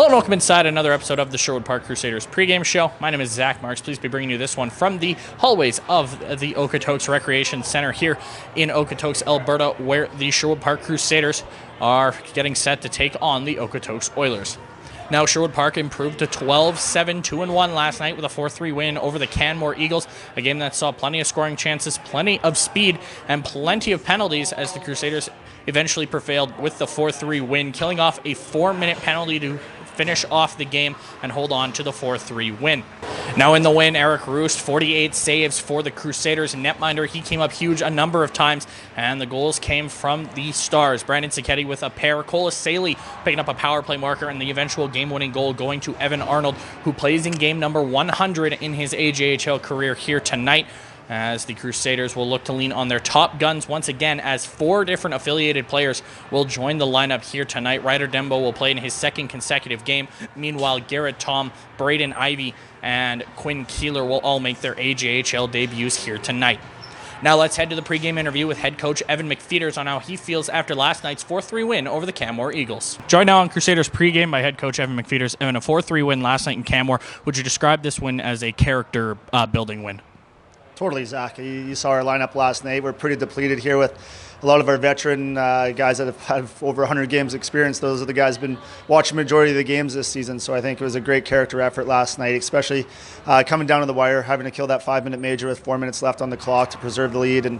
Hello and welcome inside another episode of the Sherwood Park Crusaders pregame show. My name is Zach Marks. Pleased to be bringing you this one from the hallways of the Okotoks Recreation Center here in Okotoks, Alberta, where the Sherwood Park Crusaders are getting set to take on the Okotoks Oilers. Now, Sherwood Park improved to 12-7, 2-1 last night with a 4-3 win over the Canmore Eagles, a game that saw plenty of scoring chances, plenty of speed, and plenty of penalties as the Crusaders eventually prevailed with the 4-3 win, killing off a 4-minute penalty to finish off the game and hold on to the 4-3 win. Now in the win, Eric Roost, 48 saves for the Crusaders. Netminder, he came up huge a number of times, and the goals came from the Stars. Brandon Sacchetti with a pair, Cole Saley picking up a power play marker, and the eventual game-winning goal going to Evan Arnold, who plays in game number 100 in his AJHL career here tonight, as the Crusaders will look to lean on their top guns once again, as 4 different affiliated players will join the lineup here tonight. Ryder Dembo will play in his second consecutive game. Meanwhile, Garrett Tom, Braden Ivey, and Quinn Keeler will all make their AJHL debuts here tonight. Now let's head to the pregame interview with head coach Evan McFeeters on how he feels after last night's 4-3 win over the Canmore Eagles. Joined now on Crusaders pregame by head coach Evan McFeeters. Evan, a 4-3 win last night in Canmore. Would you describe this win as a character-building win? Totally, Zach. You saw our lineup last night. We're pretty depleted here with a lot of our veteran guys that have over 100 games experience. Those are the guys who've been watching the majority of the games this season. So I think it was a great character effort last night, especially coming down to the wire, having to kill that 5-minute major with 4 minutes left on the clock to preserve the lead. And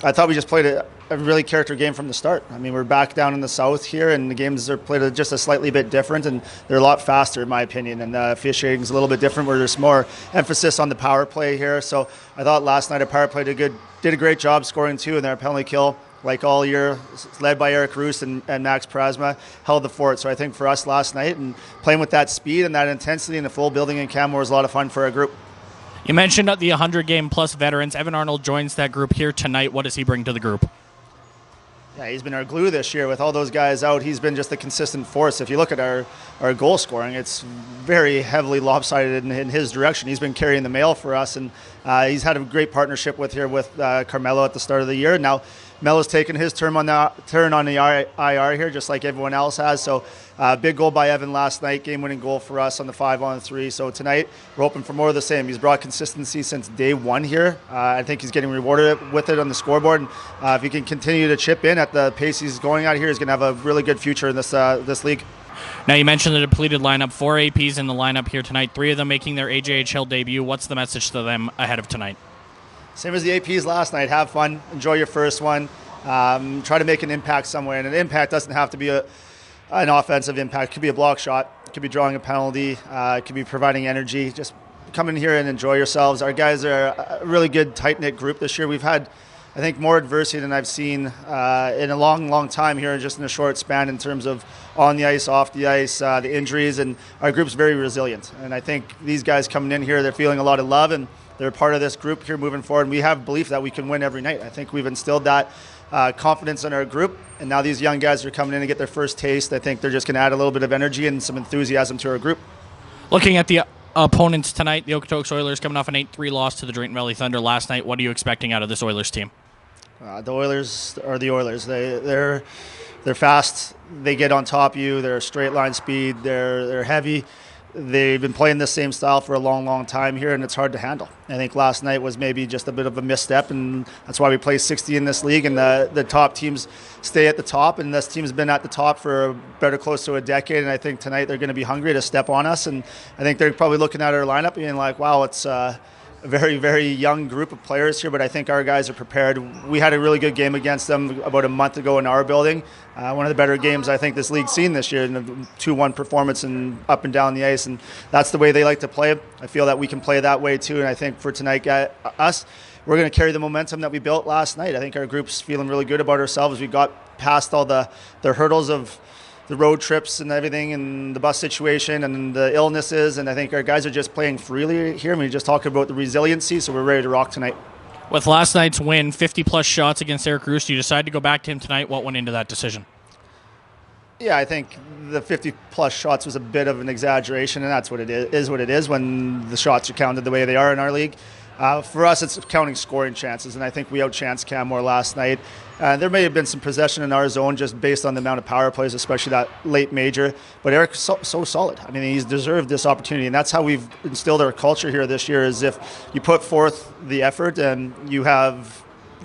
I thought we just played a really character game from the start. I mean, we're back down in the south here, and the games are played just a slightly bit different, and they're a lot faster, in my opinion. And officiating is a little bit different, where there's more emphasis on the power play here. So I thought last night our power play did a great job scoring 2, and their penalty kill, like all year, led by Eric Roost and Max Prasma, held the fort. So I think for us last night, and playing with that speed and that intensity in the full building in Canmore was a lot of fun for our group. You mentioned the 100-game-plus veterans. Evan Arnold joins that group here tonight. What does he bring to the group? Yeah, he's been our glue this year. With all those guys out, he's been just a consistent force. If you look at our goal scoring, it's very heavily lopsided in his direction. He's been carrying the mail for us, and he's had a great partnership with Carmelo at the start of the year. Now, Melo's taken his turn on the IR here, just like everyone else has. So big goal by Evan last night, game-winning goal for us on the 5-on-3. So tonight, we're hoping for more of the same. He's brought consistency since day one here. I think he's getting rewarded with it on the scoreboard. And if he can continue to chip in at the pace he's going at here, he's going to have a really good future in this league. Now, you mentioned the depleted lineup. 4 APs in the lineup here tonight, 3 of them making their AJHL debut. What's the message to them ahead of tonight? Same as the APs last night. Have fun. Enjoy your first one. Try to make an impact somewhere. And an impact doesn't have to be an offensive impact. It could be a block shot. It could be drawing a penalty. It could be providing energy. Just come in here and enjoy yourselves. Our guys are a really good, tight-knit group this year. We've had, I think, more adversity than I've seen in a long, long time here, just in a short span in terms of on the ice, off the ice, the injuries. And our group's very resilient. And I think these guys coming in here, they're feeling a lot of love, and they're part of this group here moving forward. And we have belief that we can win every night. I think we've instilled that confidence in our group. And now these young guys are coming in to get their first taste. I think they're just going to add a little bit of energy and some enthusiasm to our group. Looking at the opponents tonight, the Okotoks Oilers coming off an 8-3 loss to the Drayton Valley Thunder last night. What are you expecting out of this Oilers team? The Oilers are the Oilers. They're fast. They get on top of you. They're straight line speed. They're heavy. They've been playing the same style for a long, long time here, and it's hard to handle. I think last night was maybe just a bit of a misstep, and that's why we play 60 in this league, and the top teams stay at the top, and this team's been at the top for better close to a decade, and I think tonight they're going to be hungry to step on us, and I think they're probably looking at our lineup being like, wow, it's a very, very young group of players here, but I think our guys are prepared. We had a really good game against them about a month ago in our building. One of the better games I think this league's seen this year, in a 2-1 performance and up and down the ice, and that's the way they like to play. I feel that we can play that way too, and I think for tonight, we're going to carry the momentum that we built last night. I think our group's feeling really good about ourselves. We got past all the hurdles of the road trips and everything, and the bus situation and the illnesses, and I think our guys are just playing freely here. We just talked about the resiliency, so we're ready to rock tonight. With last night's win, 50-plus shots against Eric Roost, you decided to go back to him tonight. What went into that decision? Yeah, I think the 50-plus shots was a bit of an exaggeration, and that's what it is what it is when the shots are counted the way they are in our league. For us, it's counting scoring chances, and I think we outchanced Canmore last night. There may have been some possession in our zone just based on the amount of power plays, especially that late major. But Eric's so solid. I mean, he's deserved this opportunity, and that's how we've instilled our culture here this year, is if you put forth the effort and you have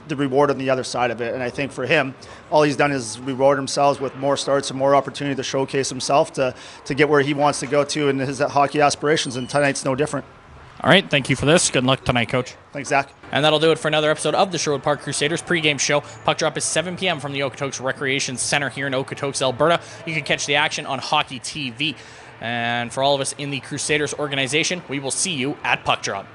the reward on the other side of it. And I think for him, all he's done is reward himself with more starts and more opportunity to showcase himself to get where he wants to go to in his hockey aspirations, and tonight's no different. All right, thank you for this. Good luck tonight, Coach. Thanks, Zach. And that'll do it for another episode of the Sherwood Park Crusaders pregame show. Puck drop is 7 p.m. from the Okotoks Recreation Center here in Okotoks, Alberta. You can catch the action on Hockey TV. And for all of us in the Crusaders organization, we will see you at puck drop.